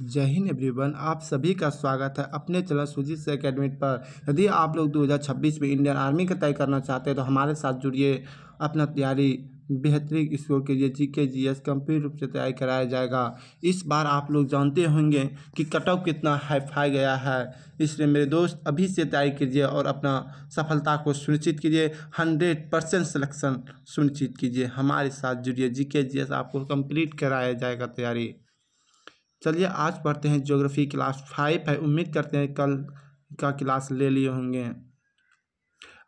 जय हिंद एवरीवन, आप सभी का स्वागत है अपने चैनल सुजीत एकेडमी पर। यदि आप लोग 2026 में इंडियन आर्मी का तैयारी करना चाहते हैं तो हमारे साथ जुड़िए। अपना तैयारी बेहतरीन स्कोर के लिए जीके जीएस कंप्लीट रूप से तैयारी कराया जाएगा। इस बार आप लोग जानते होंगे कि कट ऑफ कितना हाई गया है, इसलिए मेरे दोस्त अभी से तैयारी कीजिए और अपना सफलता को सुनिश्चित कीजिए। 100% सिलेक्शन सुनिश्चित कीजिए। हमारे साथ जुड़िए, जीके जीएस आपको कंप्लीट कराया जाएगा तैयारी। चलिए आज पढ़ते हैं। ज्योग्राफी क्लास 5 है, उम्मीद करते हैं कल का क्लास ले लिए होंगे।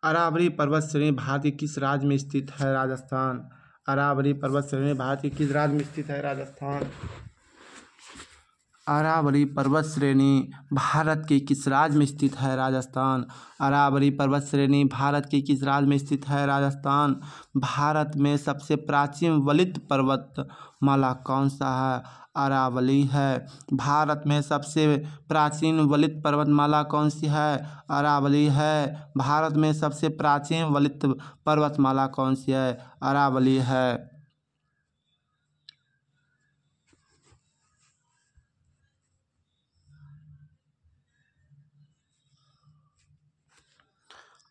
अरावली पर्वत श्रेणी भारत के किस राज्य में स्थित है? राजस्थान। अरावली पर्वत श्रेणी भारत के किस राज्य में स्थित है? राजस्थान। अरावली पर्वत श्रेणी भारत के किस राज्य में स्थित है? राजस्थान। अरावली पर्वत श्रेणी भारत के किस राज्य में स्थित है? राजस्थान। भारत में सबसे प्राचीन वलित पर्वतमाला कौन सा है? अरावली है। भारत में सबसे प्राचीन वलित पर्वतमाला कौन सी है? अरावली है। भारत में सबसे प्राचीन वलित पर्वतमाला कौन सी है? अरावली है।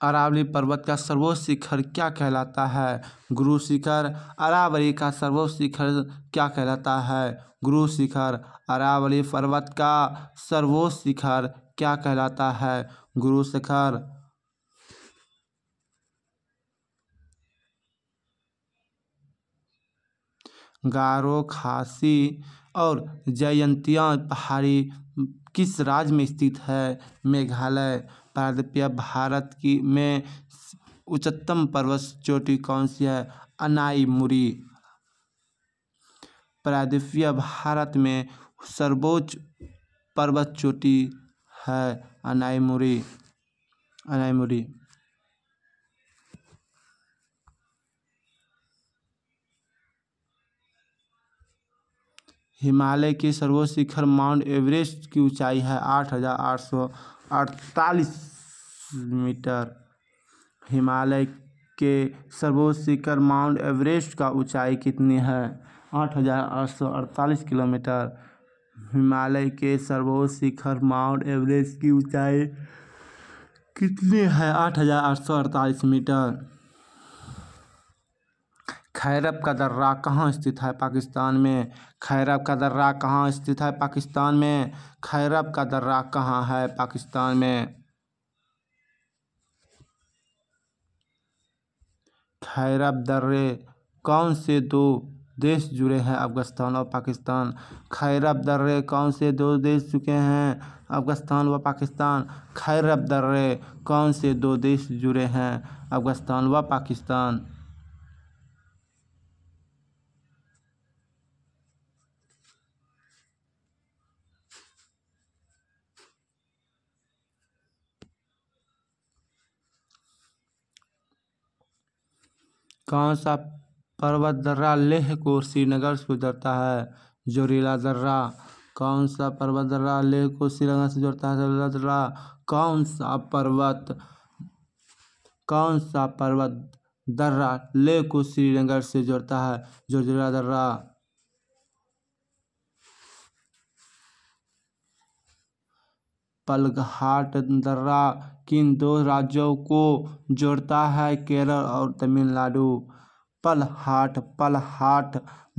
अरावली पर्वत का सर्वोच्च शिखर क्या कहलाता है? गुरु शिखर। अरावली का सर्वोच्च शिखर क्या कहलाता है? गुरु शिखर। अरावली पर्वत का सर्वोच्च शिखर क्या कहलाता है? गुरु शिखर। गारो, खासी और जयंतिया पहाड़ी किस राज्य में स्थित है? मेघालय। प्रायद्वीपीय भारत की में उच्चतम पर्वत चोटी कौन सी है? अनाईमुरी। प्रायद्वीपीय भारत में सर्वोच्च पर्वत चोटी है अनाईमुरी। अनाईमुरी। हिमालय के सर्वोच्च शिखर माउंट एवरेस्ट की ऊंचाई है 8,848 मीटर। हिमालय के सर्वोच्च शिखर माउंट एवरेस्ट का ऊंचाई कितनी है? 8,848 किलोमीटर। हिमालय के सर्वोच्च शिखर माउंट एवरेस्ट की ऊंचाई कितनी है? 8,848 मीटर। खैरब का दर्रा कहाँ स्थित है? पाकिस्तान में। खैरब का दर्रा कहाँ स्थित है? पाकिस्तान में। खैरब का दर्रा कहाँ है? पाकिस्तान में। खैरब दर्रे कौन से दो देश जुड़े हैं? अफगानिस्तान और पाकिस्तान। खैरब दर्रे कौन से दो देश जुड़े हैं? अफगानिस्तान व पाकिस्तान। खैरब दर्रे कौन से दो देश जुड़े हैं? अफगानिस्तान व पाकिस्तान। कौन सा पर्वत दर्रा लेह को श्रीनगर से जोड़ता है? जोरीला दर्रा। कौन सा पर्वत दर्रा लेह को श्रीनगर से जोड़ता है? जोरीला दर्रा। कौन सा पर्वत दर्रा लेह को श्रीनगर से जोड़ता है? जोजीला दर्रा। पलघाट दर्रा किन दो राज्यों को जोड़ता है? केरल और तमिलनाडु। पलघाट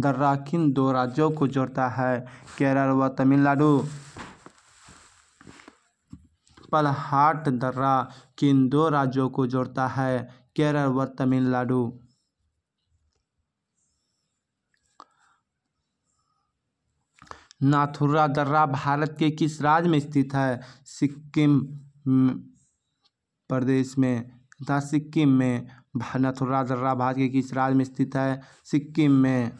दर्रा किन दो राज्यों को जोड़ता है? केरल व तमिलनाडु। पलघाट दर्रा किन दो राज्यों को जोड़ता है? केरल व तमिलनाडु। नाथुला दर्रा भारत के किस राज्य में स्थित है? सिक्किम प्रदेश में तथा सिक्किम में। नाथुला दर्रा भारत के किस राज्य में स्थित है? सिक्किम में।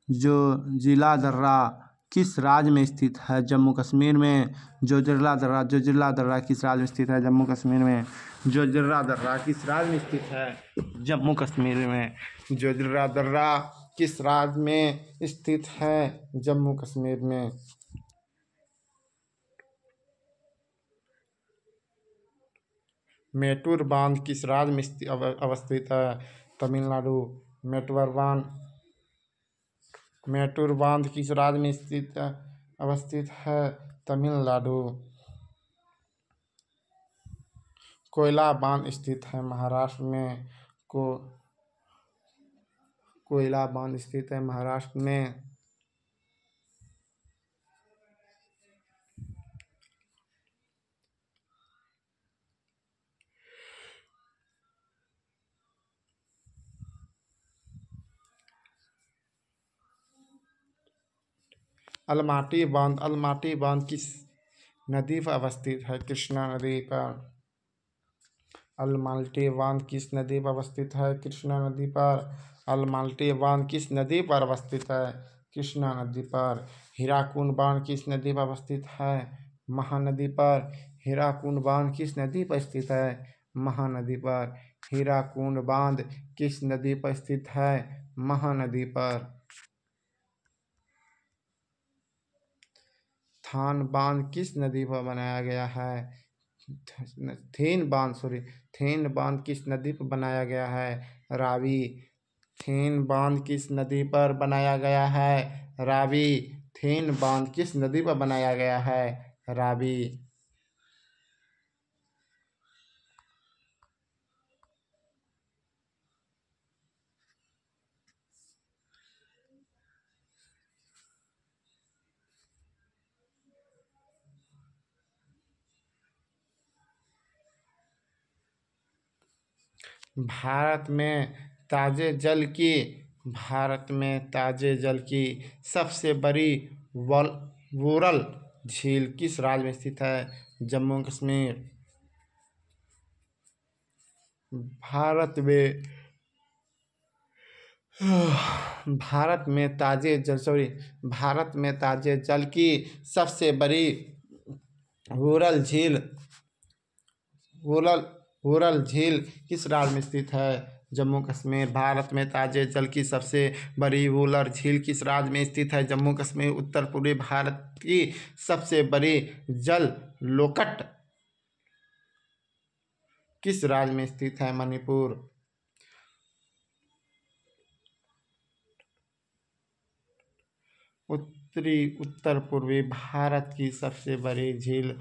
जो जिला दर्रा किस राज्य में स्थित है? जम्मू कश्मीर में। जोजिला दर्रा किस राज्य में स्थित है? जम्मू कश्मीर में। जोजिला दर्रा किस राज्य में स्थित है? जम्मू कश्मीर में। जोजिला दर्रा किस राज्य में स्थित है? जम्मू कश्मीर में। मेटूर बांध किस राज्य में अवस्थित है? तमिलनाडु। मेटूर बांध मैटूर बांध किस राज्य में अवस्थित है? तमिलनाडु। कोयला बांध स्थित है महाराष्ट्र में। कोयला बांध स्थित है महाराष्ट्र में। अलमाटी बांध किस नदी पर अवस्थित है? कृष्णा नदी पर। अलमाटी बांध किस नदी पर अवस्थित है? कृष्णा नदी पर। अलमाटी बांध किस नदी पर अवस्थित है? कृष्णा नदी पर। हीराकुंड बांध किस नदी पर अवस्थित है? महानदी पर। हीराकुंड बांध किस नदी पर स्थित है? महानदी पर। हीराकुंड बांध किस नदी पर स्थित है? महानदी पर। थान बांध किस नदी पर बनाया गया है? थेन बांध किस नदी पर बनाया गया है? रावी। थेन बांध किस नदी पर बनाया गया है? रावी। थेन बांध किस नदी पर बनाया गया है? रावी। भारत में ताजे जल की सबसे बड़ी वोरल झील किस राज्य में स्थित है? जम्मू कश्मीर। भारत में ताजे जल की सबसे बड़ी वोरल झील किस राज्य में स्थित है? जम्मू कश्मीर। भारत में ताजे जल की सबसे बड़ी वोलर झील किस राज्य में स्थित है? जम्मू कश्मीर। उत्तर पूर्वी भारत की सबसे बड़ी जल लोकट किस राज्य में स्थित है? मणिपुर। उत्तर पूर्वी भारत की सबसे बड़ी झील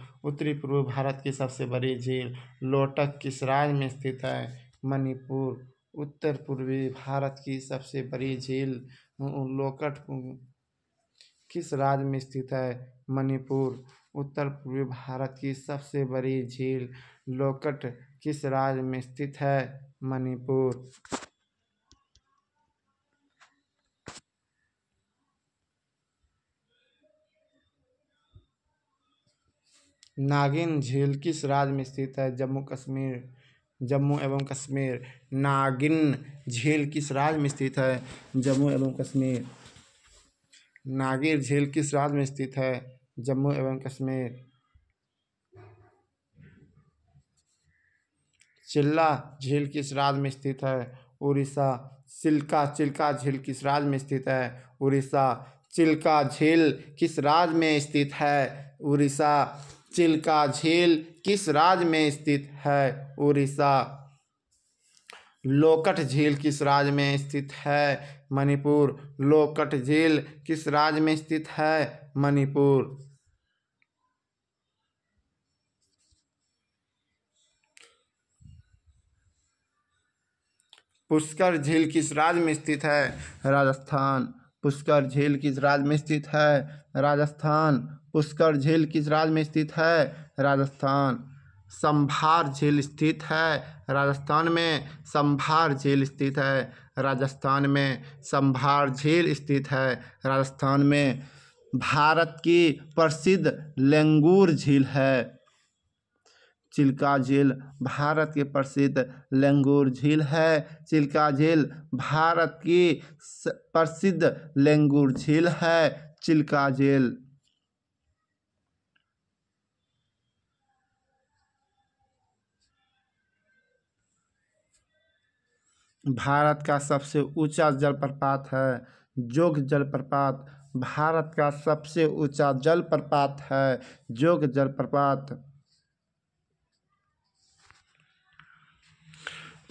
लोटक किस राज्य में स्थित है? मणिपुर। उत्तर पूर्वी भारत की सबसे बड़ी झील लोकट किस राज्य में स्थित है? मणिपुर। उत्तर पूर्वी भारत की सबसे बड़ी झील लोकट किस राज्य में स्थित है? मणिपुर। नागिन झील किस राज्य में स्थित है? जम्मू एवं कश्मीर। नागिन झील किस राज्य में स्थित है? जम्मू एवं कश्मीर। नागिर झील किस राज्य में स्थित है? जम्मू एवं कश्मीर। चिल्ला झील किस राज्य में स्थित है? उड़ीसा। चिल्का झील किस राज्य में स्थित है? उड़ीसा। चिल्का झील किस राज्य में स्थित है? उड़ीसा। चिल्का झील किस राज्य में स्थित है? उड़ीसा। लोकट झील किस राज्य में स्थित है? मणिपुर। लोकट झील किस राज्य में स्थित है? मणिपुर। पुष्कर झील किस राज्य में स्थित है? राजस्थान। पुष्कर झील किस राज्य में स्थित है? राजस्थान। पुष्कर झील किस राज्य में स्थित है? राजस्थान। संभार झील स्थित है राजस्थान में। संभार झील स्थित है राजस्थान में। संभार झील स्थित है राजस्थान में। भारत की प्रसिद्ध लंगूर झील है। चिल्का झील भारत की प्रसिद्ध लंगूर झील है। चिल्का झील भारत की प्रसिद्ध लंगूर झील है। चिल्का झील। भारत का सबसे ऊंचा जलप्रपात है जोग जलप्रपात। भारत का सबसे ऊंचा जलप्रपात है जोग जलप्रपात।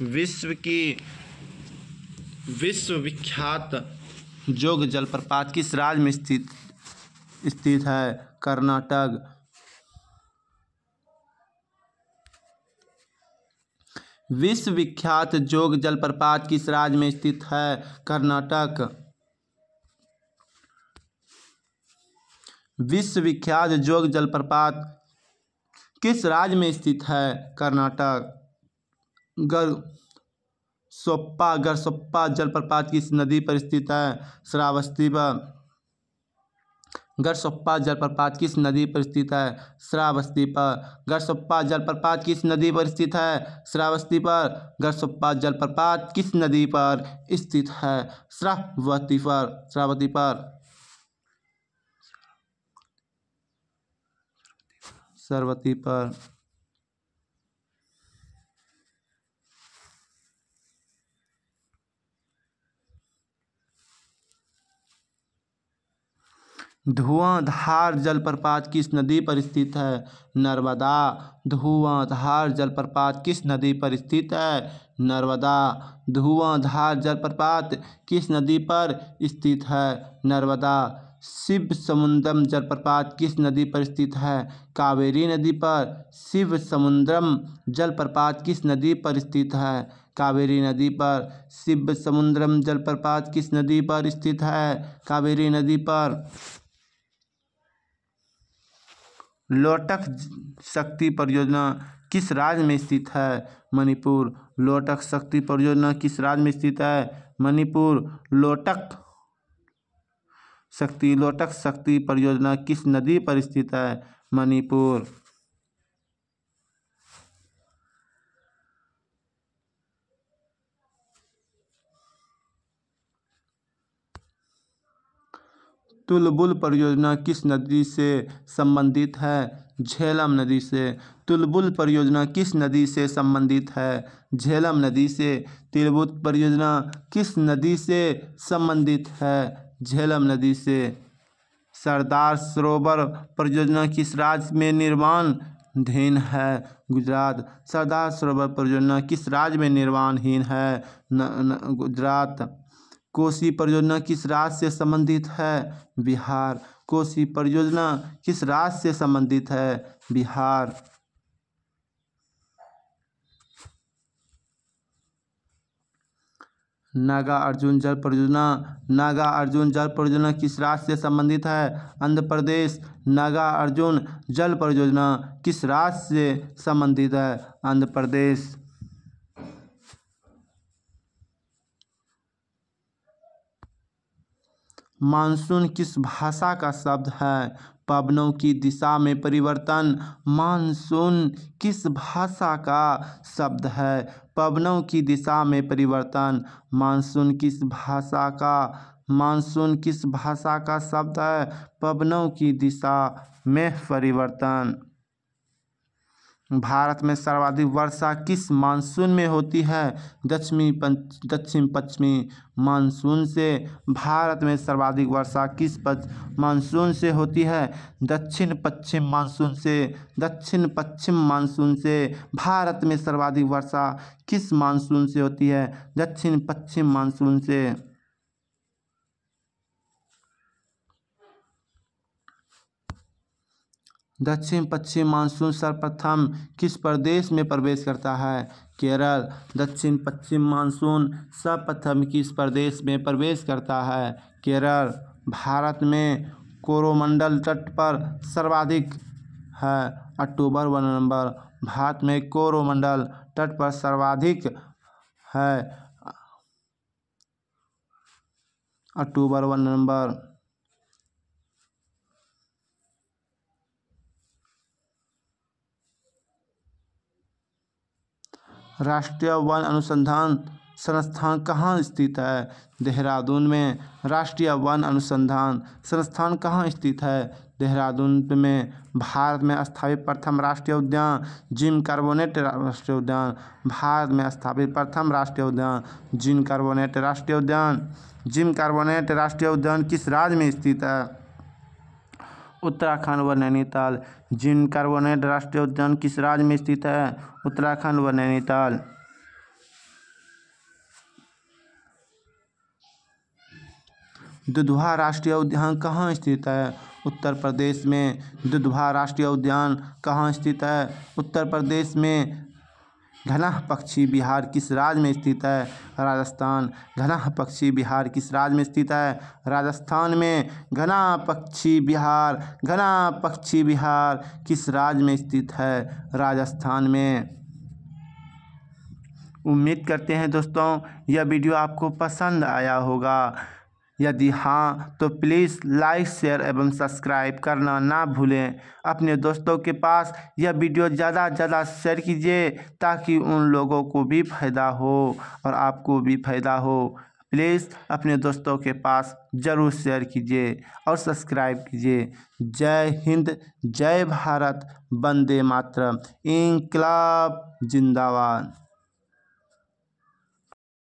विश्व विख्यात जोग जलप्रपात किस राज्य में स्थित है? कर्नाटक। विश्व विख्यात जोग जलप्रपात किस राज्य में स्थित है? कर्नाटक। विश्व विख्यात जोग जलप्रपात किस राज्य में स्थित है? कर्नाटक। गरसोप्पा जलप्रपात किस नदी पर स्थित है? श्रावस्ती पर। गरसोप्पा जलप्रपात किस नदी पर स्थित है? श्रावस्ती पर। गरसोप्पा जलप्रपात किस नदी पर स्थित है? श्रावस्ती पर। गरसोप्पा जलप्रपात किस नदी पर स्थित है? श्रावस्ती पर। श्रावस्ती पर। सरस्वती पर। धुआंधार जलप्रपात किस नदी पर स्थित है? नर्मदा। धुआंधार जलप्रपात किस नदी पर स्थित है? नर्मदा। धुआंधार जलप्रपात किस नदी पर स्थित है? नर्मदा। शिवसमुद्रम जलप्रपात किस नदी पर स्थित है? कावेरी नदी पर। शिवसमुद्रम जलप्रपात किस नदी पर स्थित है? कावेरी नदी पर। शिवसमुद्रम जलप्रपात किस नदी पर स्थित है? कावेरी नदी पर। लोटक शक्ति परियोजना किस राज्य में स्थित है? मणिपुर। लोटक शक्ति परियोजना किस राज्य में स्थित है? मणिपुर। लोटक शक्ति परियोजना किस नदी पर स्थित है? मणिपुर। तुलबुल परियोजना किस नदी से संबंधित है? झेलम नदी से। तुलबुल परियोजना किस नदी से संबंधित है? झेलम नदी से। तुलबुल परियोजना किस नदी से संबंधित है? झेलम नदी से। सरदार सरोवर परियोजना किस राज्य में निर्माणाधीन है? गुजरात। सरदार सरोवर परियोजना किस राज्य में निर्माणाधीन है? गुजरात। कोसी परियोजना किस राज्य से संबंधित है? बिहार। कोसी परियोजना किस राज्य से संबंधित है? बिहार। नागार्जुन जल परियोजना किस राज्य से संबंधित है? आंध्र प्रदेश। नागार्जुन जल परियोजना किस राज्य से संबंधित है? आंध्र प्रदेश। मानसून किस भाषा का शब्द है? पवनों की दिशा में परिवर्तन। मानसून किस भाषा का शब्द है? पवनों की दिशा में परिवर्तन। मानसून किस भाषा का शब्द है? पवनों की दिशा में परिवर्तन। भारत में सर्वाधिक वर्षा किस मानसून में होती है? दक्षिण पश्चिमी मानसून से। भारत में सर्वाधिक वर्षा किस मानसून से होती है? दक्षिण पश्चिम मानसून से। दक्षिण पश्चिम मानसून से। भारत में सर्वाधिक वर्षा किस मानसून से होती है? दक्षिण पश्चिम मानसून से। दक्षिण पश्चिम मानसून सर्वप्रथम किस प्रदेश में प्रवेश करता है? केरल। दक्षिण पश्चिम मानसून सर्वप्रथम किस प्रदेश में प्रवेश करता है? केरल। भारत में कोरोमंडल तट पर सर्वाधिक है? अक्टूबर व नवंबर। भारत में कोरोमंडल तट पर सर्वाधिक है? अक्टूबर व नवंबर। राष्ट्रीय वन अनुसंधान संस्थान कहाँ स्थित है? देहरादून में। राष्ट्रीय वन अनुसंधान संस्थान कहाँ स्थित है? देहरादून में। भारत में स्थापित प्रथम राष्ट्रीय उद्यान जिम कॉर्बेट राष्ट्रीय उद्यान। भारत में स्थापित प्रथम राष्ट्रीय उद्यान जिम कॉर्बेट राष्ट्रीय उद्यान। जिम कॉर्बेट राष्ट्रीय उद्यान किस राज्य में स्थित है? उत्तराखंड व नैनीताल। जिम कॉर्बेट राष्ट्रीय उद्यान किस राज्य में स्थित है? उत्तराखंड व नैनीताल। दुधवा राष्ट्रीय उद्यान कहाँ स्थित है? उत्तर प्रदेश में। दुधवा राष्ट्रीय उद्यान कहाँ स्थित है? उत्तर प्रदेश में। घना पक्षी विहार किस राज्य में स्थित है? राजस्थान। घना पक्षी विहार किस राज्य में स्थित है? राजस्थान में। घना पक्षी विहार किस राज्य में स्थित है? राजस्थान में। उम्मीद करते हैं दोस्तों यह वीडियो आपको पसंद आया होगा। यदि हाँ तो प्लीज़ लाइक शेयर एवं सब्सक्राइब करना ना भूलें। अपने दोस्तों के पास यह वीडियो ज़्यादा से ज़्यादा शेयर कीजिए ताकि उन लोगों को भी फ़ायदा हो और आपको भी फ़ायदा हो। प्लीज़ अपने दोस्तों के पास ज़रूर शेयर कीजिए और सब्सक्राइब कीजिए। जय हिंद, जय भारत, वंदे मातरम, इंकलाब जिंदाबाद।